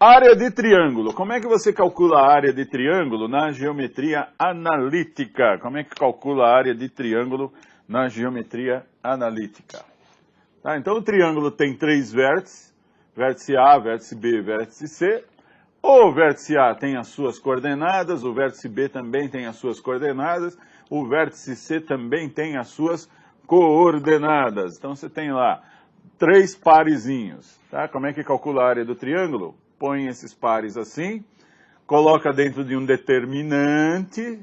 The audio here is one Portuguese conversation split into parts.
Área de triângulo. Como é que você calcula a área de triângulo na geometria analítica? Como é que calcula a área de triângulo na geometria analítica? Tá, então o triângulo tem 3 vértices, vértice A, vértice B, vértice C. O vértice A tem as suas coordenadas, o vértice B também tem as suas coordenadas, o vértice C também tem as suas coordenadas. Então você tem lá 3 parezinhos. Tá? Como é que calcula a área do triângulo? Põe esses pares assim, coloca dentro de um determinante,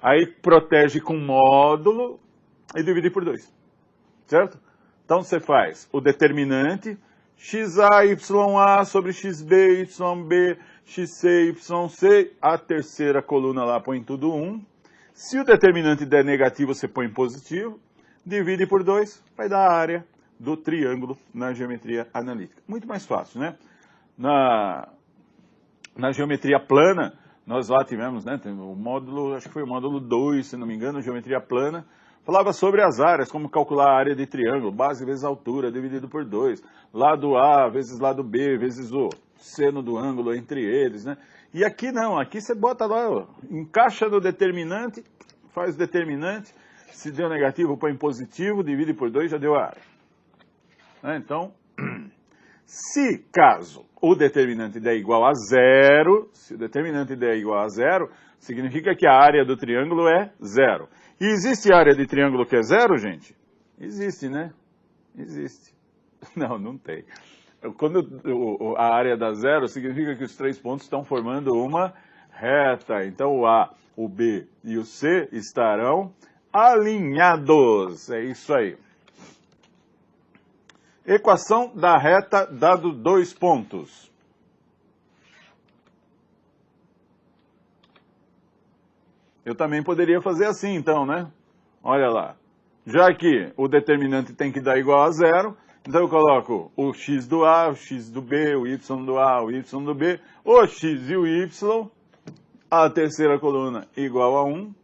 aí protege com módulo e divide por 2, certo? Então você faz o determinante xa, ya sobre xb, yb, xc, yc, a terceira coluna lá põe tudo 1. Se o determinante der negativo, você põe positivo, divide por 2, vai dar a área do triângulo na geometria analítica. Muito mais fácil, né? Na geometria plana, nós lá tivemos, né, o módulo, acho que foi o módulo 2, se não me engano, geometria plana, falava sobre as áreas, como calcular a área de triângulo, base vezes altura, dividido por 2, lado A vezes lado B, vezes o seno do ângulo entre eles, né? E aqui não, aqui você bota lá, ó, encaixa no determinante, faz o determinante, se deu negativo, põe positivo, divide por 2, já deu a área. Então, se caso o determinante der igual a 0, se o determinante der igual a 0, significa que a área do triângulo é 0. E existe área de triângulo que é 0, gente? Existe, né? Existe. Não, não tem. Quando a área dá 0, significa que os 3 pontos estão formando uma reta. Então o A, o B e o C estarão alinhados. É isso aí. Equação da reta dado 2 pontos. Eu também poderia fazer assim, então, né? Olha lá. Já que o determinante tem que dar igual a 0, então eu coloco o x do A, o x do B, o y do A, o y do B, o x e o y, a terceira coluna igual a 1,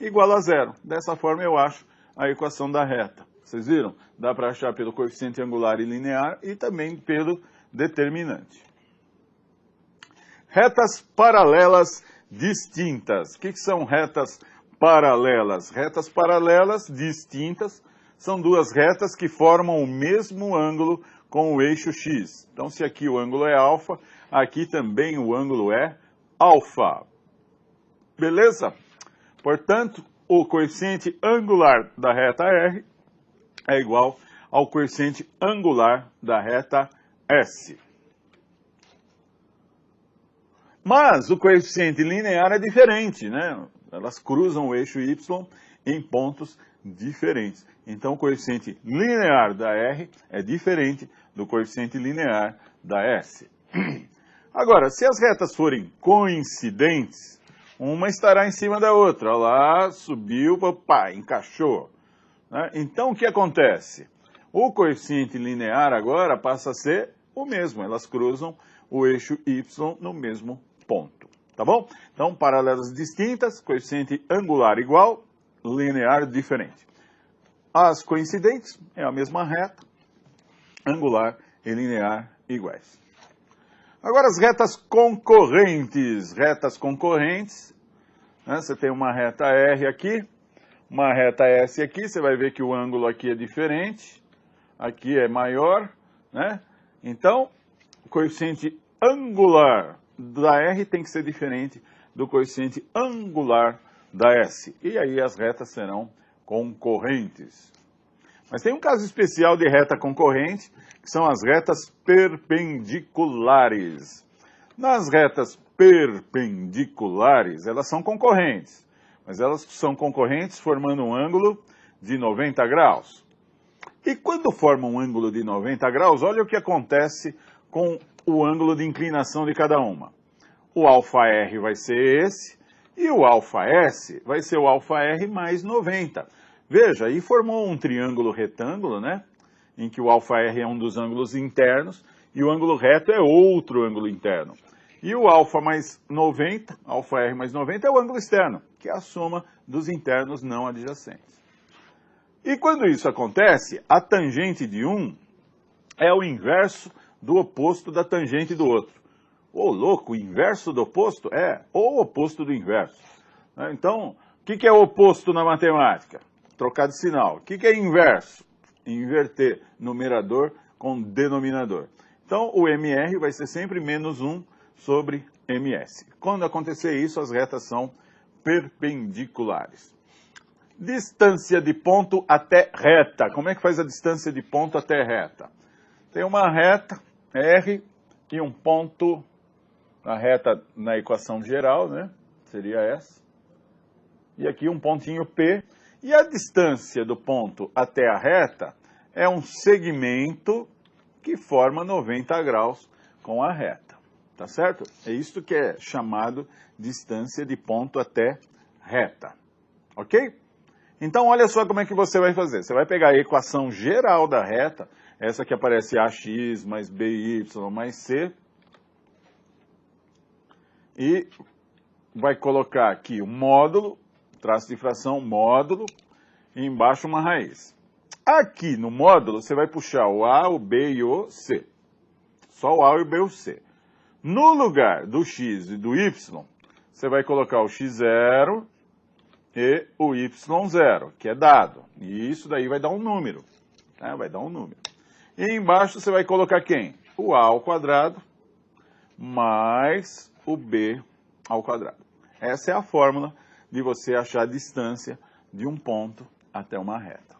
igual a 0. Dessa forma eu acho a equação da reta. Vocês viram? Dá para achar pelo coeficiente angular e linear e também pelo determinante. Retas paralelas distintas. O que são retas paralelas? Retas paralelas distintas são 2 retas que formam o mesmo ângulo com o eixo x. Então, se aqui o ângulo é alfa, aqui também o ângulo é alfa. Beleza? Portanto, o coeficiente angular da reta R é igual ao coeficiente angular da reta S. Mas o coeficiente linear é diferente, né? Elas cruzam o eixo Y em pontos diferentes. Então, o coeficiente linear da R é diferente do coeficiente linear da S. Agora, se as retas forem coincidentes, uma estará em cima da outra. Olha lá, subiu, pá, encaixou. Então, o que acontece? O coeficiente linear agora passa a ser o mesmo. Elas cruzam o eixo Y no mesmo ponto. Tá bom? Então, paralelas distintas, coeficiente angular igual, linear diferente. As coincidentes é a mesma reta, angular e linear iguais. Agora, as retas concorrentes. Retas concorrentes, né? Você tem uma reta R aqui, uma reta S aqui, você vai ver que o ângulo aqui é diferente, aqui é maior, né? Então, o coeficiente angular da R tem que ser diferente do coeficiente angular da S. E aí as retas serão concorrentes. Mas tem um caso especial de reta concorrente, que são as retas perpendiculares. Nas retas perpendiculares, elas são concorrentes. Mas elas são concorrentes formando um ângulo de 90 graus. E quando formam um ângulo de 90 graus, olha o que acontece com o ângulo de inclinação de cada uma. O αr vai ser esse, e o αs vai ser o αr mais 90. Veja, aí formou um triângulo retângulo, né? Em que o αr é um dos ângulos internos, e o ângulo reto é outro ângulo interno. E o α mais 90, αr mais 90 é o ângulo externo, que é a soma dos internos não adjacentes. E quando isso acontece, a tangente de um é o inverso do oposto da tangente do outro. Ô, louco, o inverso do oposto? É, ou o oposto do inverso. Então, o que é o oposto na matemática? Trocar de sinal. O que é inverso? Inverter numerador com denominador. Então, o MR vai ser sempre menos 1 sobre MS. Quando acontecer isso, as retas são perpendiculares. Distância de ponto até reta. Como é que faz a distância de ponto até reta? Tem uma reta, R, e um ponto, a reta na equação geral, né? Seria essa. E aqui um pontinho P. E a distância do ponto até a reta é um segmento que forma 90 graus com a reta. Tá certo? É isso que é chamado distância de ponto até reta. Ok? Então, olha só como é que você vai fazer. Você vai pegar a equação geral da reta, essa que aparece AX mais BY mais C, e vai colocar aqui o módulo, traço de fração, módulo, e embaixo uma raiz. Aqui no módulo, você vai puxar o A, o B e o C. Só o A, o B e o C. No lugar do X e do Y, você vai colocar o X0 e o Y0, que é dado. E isso daí vai dar um número. Né? Vai dar um número. E embaixo você vai colocar quem? O A ao quadrado mais o B ao quadrado. Essa é a fórmula de você achar a distância de um ponto até uma reta.